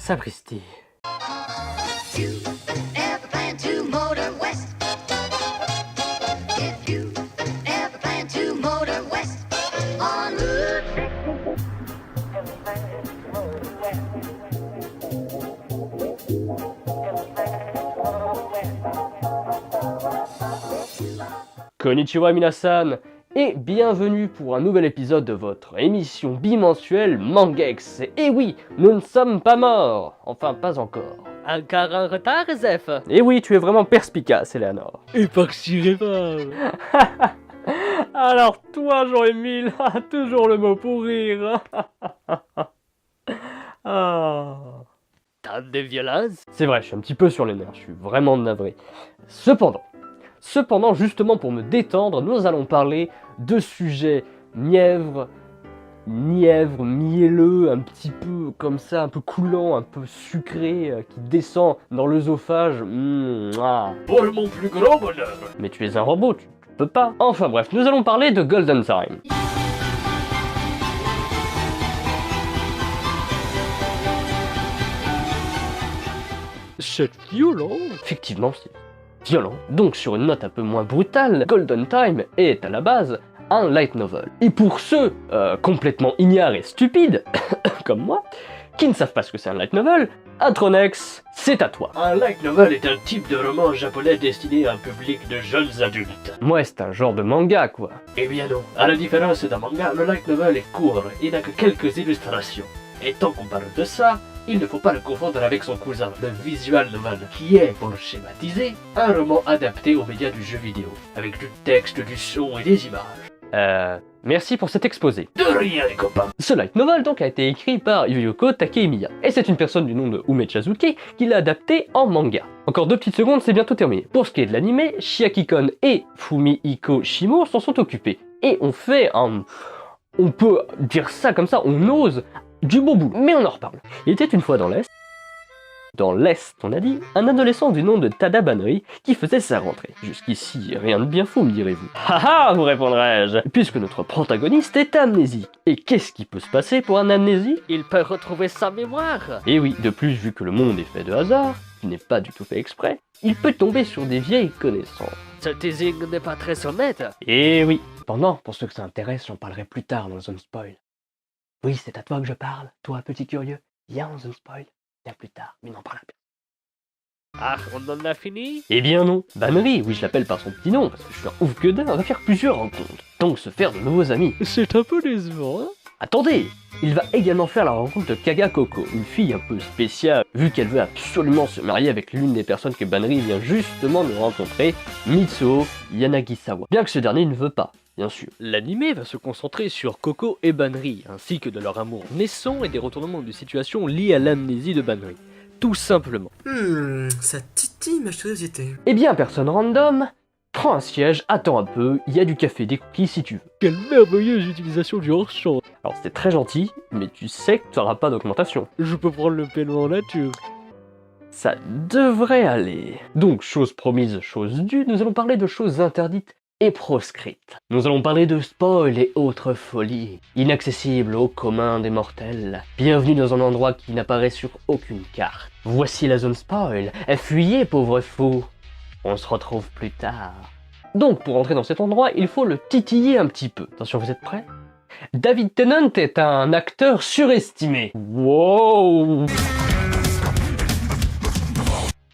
Sapristi. Konnichiwa minasan et bienvenue pour un nouvel épisode de votre émission bimensuelle Mangex. Et oui, nous ne sommes pas morts, enfin pas encore. Encore en retard, Zef. Et oui, tu es vraiment perspicace, Eleanor. Et par pas. Alors toi, Jean-Émile, toujours le mot pour rire. Ah. Tente de violence. C'est vrai, je suis un petit peu sur les nerfs, je suis vraiment navré. Cependant, justement pour me détendre, nous allons parler de sujets mièvres, mielleux, un petit peu comme ça, un peu coulant, un peu sucré, qui descend dans l'œsophage. Pour mon plus grand bonheur. Mais tu es un robot, tu peux pas. Enfin bref, nous allons parler de Golden Time. C'est violent. Effectivement, c'est violent. Donc sur une note un peu moins brutale, Golden Time est à la base un light novel. Et pour ceux complètement ignares et stupides, comme moi, qui ne savent pas ce que c'est un light novel, Atronex, c'est à toi. Un light novel est un type de roman japonais destiné à un public de jeunes adultes. Moi, c'est un genre de manga, quoi. Eh bien non, à la différence d'un manga, le light novel est court et n'a que quelques illustrations. Et tant qu'on parle de ça, il ne faut pas le confondre avec son cousin, le visual novel, qui est, pour schématiser, un roman adapté aux médias du jeu vidéo, avec du texte, du son et des images. Merci pour cet exposé. De rien les copains. Ce light novel donc a été écrit par Yuyoko Takemiya, et c'est une personne du nom de Umechazuki qui l'a adapté en manga. Encore 2 petites secondes, c'est bientôt terminé. Pour ce qui est de l'anime, Chiaki-kon et Fumihiko Shimo s'en sont occupés, et on fait un... on peut dire ça comme ça, on ose du bon boulot, mais on en reparle. Il était une fois dans l'Est, on a dit, un adolescent du nom de Tada Banri qui faisait sa rentrée. Jusqu'ici, rien de bien fou, me direz-vous. Haha, vous répondrai-je, puisque notre protagoniste est amnésique. Et qu'est-ce qui peut se passer pour un amnésique? Il peut retrouver sa mémoire. Et oui, de plus, vu que le monde est fait de hasard, qui n'est pas du tout fait exprès, il peut tomber sur des vieilles connaissances. Ce teasing n'est pas très honnête. Et oui. Cependant, pour ceux que ça intéresse, j'en parlerai plus tard dans le Zone Spoil. Oui, c'est à toi que je parle, toi petit curieux. Viens en Zone Spoil. Bien plus tard, mais n'en parle pas. Ah, on en a fini? Eh bien non, Banri, oui je l'appelle par son petit nom, parce que je suis un ouf que d'un, va faire plusieurs rencontres, donc se faire de nouveaux amis. C'est un peu décevant, hein? Attendez, il va également faire la rencontre de Kaga Koko, une fille un peu spéciale, vu qu'elle veut absolument se marier avec l'une des personnes que Banri vient justement de rencontrer, Mitsuo Yanagisawa, bien que ce dernier ne veut pas. Bien sûr. L'anime va se concentrer sur Koko et Banri, ainsi que de leur amour naissant et des retournements de situation liés à l'amnésie de Banri. Tout simplement. Ça titille ma curiosité. Eh bien, personne random, prends un siège, attends un peu, il y a du café, des cookies si tu veux. Quelle merveilleuse utilisation du hors-champ. Alors c'est très gentil, mais tu sais que tu n'auras pas d'augmentation. Je peux prendre le paiement en nature. Ça devrait aller. Donc, chose promise, chose due, nous allons parler de choses interdites et proscrites. Nous allons parler de spoil et autres folies, inaccessibles au commun des mortels. Bienvenue dans un endroit qui n'apparaît sur aucune carte. Voici la zone spoil. Fuyez, pauvre fou. On se retrouve plus tard. Donc, pour entrer dans cet endroit, il faut le titiller un petit peu. Attention, vous êtes prêts? David Tennant est un acteur surestimé. Wow!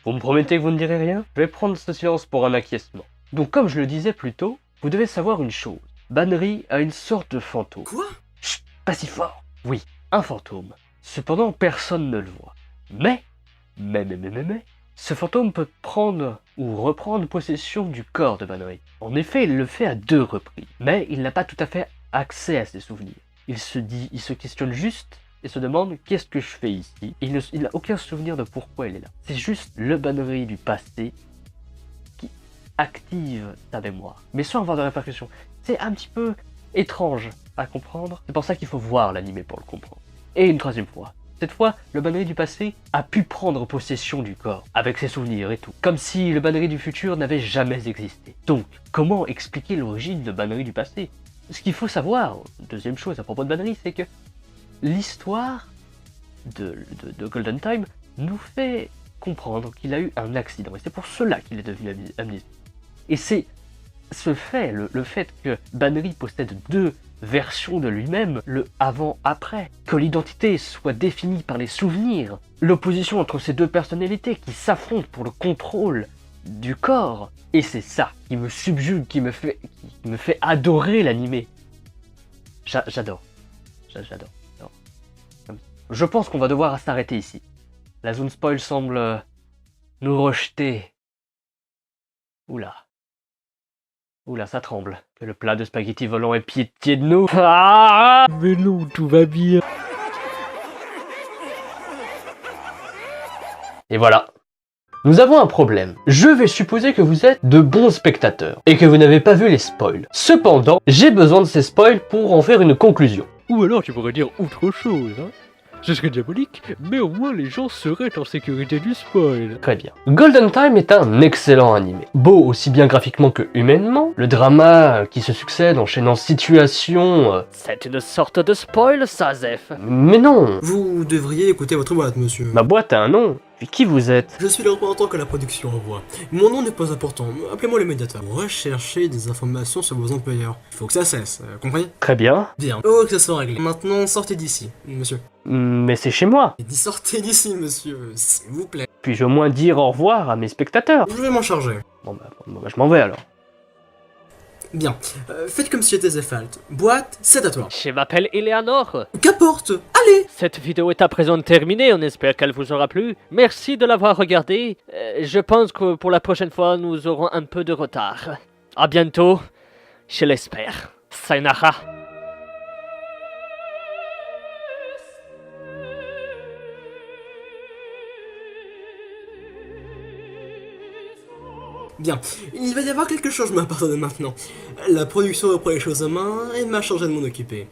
Vous me promettez que vous ne direz rien? Je vais prendre ce silence pour un acquiescement. Donc comme je le disais plus tôt, vous devez savoir une chose. Banri a une sorte de fantôme. Quoi? Chut, pas si fort. Oui, un fantôme. Cependant, personne ne le voit. Mais, ce fantôme peut prendre ou reprendre possession du corps de Banri. En effet, il le fait à 2 reprises. Mais il n'a pas tout à fait accès à ses souvenirs. Il se questionne juste et se demande qu'est-ce que je fais ici. Il n'a aucun souvenir de pourquoi il est là. C'est juste le Banri du passé qui active sa mémoire, mais sans avoir de répercussions. C'est un petit peu étrange à comprendre, c'est pour ça qu'il faut voir l'anime pour le comprendre. Et une 3e fois. Cette fois, le Banri du passé a pu prendre possession du corps, avec ses souvenirs et tout, comme si le Banri du futur n'avait jamais existé. Donc, comment expliquer l'origine de Banri du passé? Ce qu'il faut savoir, 2e chose à propos de Banri, c'est que l'histoire de Golden Time nous fait comprendre qu'il a eu un accident, et c'est pour cela qu'il est devenu amnésique. Et c'est ce fait, le fait que Banri possède deux versions de lui-même, le avant-après, que l'identité soit définie par les souvenirs, l'opposition entre ces deux personnalités qui s'affrontent pour le contrôle du corps, et c'est ça qui me subjugue, qui me fait adorer l'animé. J'adore. Je pense qu'on va devoir s'arrêter ici. La zone spoil semble nous rejeter. Oula, ça tremble. Que le plat de spaghetti volant ait pitié de nous. Ah, mais non, tout va bien. Et voilà. Nous avons un problème. Je vais supposer que vous êtes de bons spectateurs et que vous n'avez pas vu les spoils. Cependant, j'ai besoin de ces spoils pour en faire une conclusion. Ou alors tu pourrais dire autre chose, hein. Ce serait diabolique, mais au moins les gens seraient en sécurité du spoil. Très bien. Golden Time est un excellent animé. Beau aussi bien graphiquement que humainement. Le drama qui se succède enchaînant situations... C'est une sorte de spoil, ça, Zef. Mais non. Vous devriez écouter votre boîte, monsieur. Ma boîte a un nom. Puis qui vous êtes? Je suis le représentant que la production envoie. Mon nom n'est pas important, appelez-moi le médiateur. Recherchez des informations sur vos employeurs. Il faut que ça cesse, comprenez? Très bien. Bien. Oh, que ça soit réglé. Maintenant, sortez d'ici, monsieur. Mais c'est chez moi. Et sortez d'ici, monsieur, s'il vous plaît. Puis-je au moins dire au revoir à mes spectateurs? Je vais m'en charger. Bon bah, je m'en vais alors. Bien. Faites comme si j'étais Zefalt. Boîte, c'est à toi. Je m'appelle Eleanor. Qu'importe. Allez. Cette vidéo est à présent terminée, on espère qu'elle vous aura plu. Merci de l'avoir regardée. Je pense que pour la prochaine fois, nous aurons un peu de retard. À bientôt, je l'espère. Sayonara. Bien, il va y avoir quelque chose de ma part de maintenant. La production reprend les choses en main et m'a chargé de m'en occuper.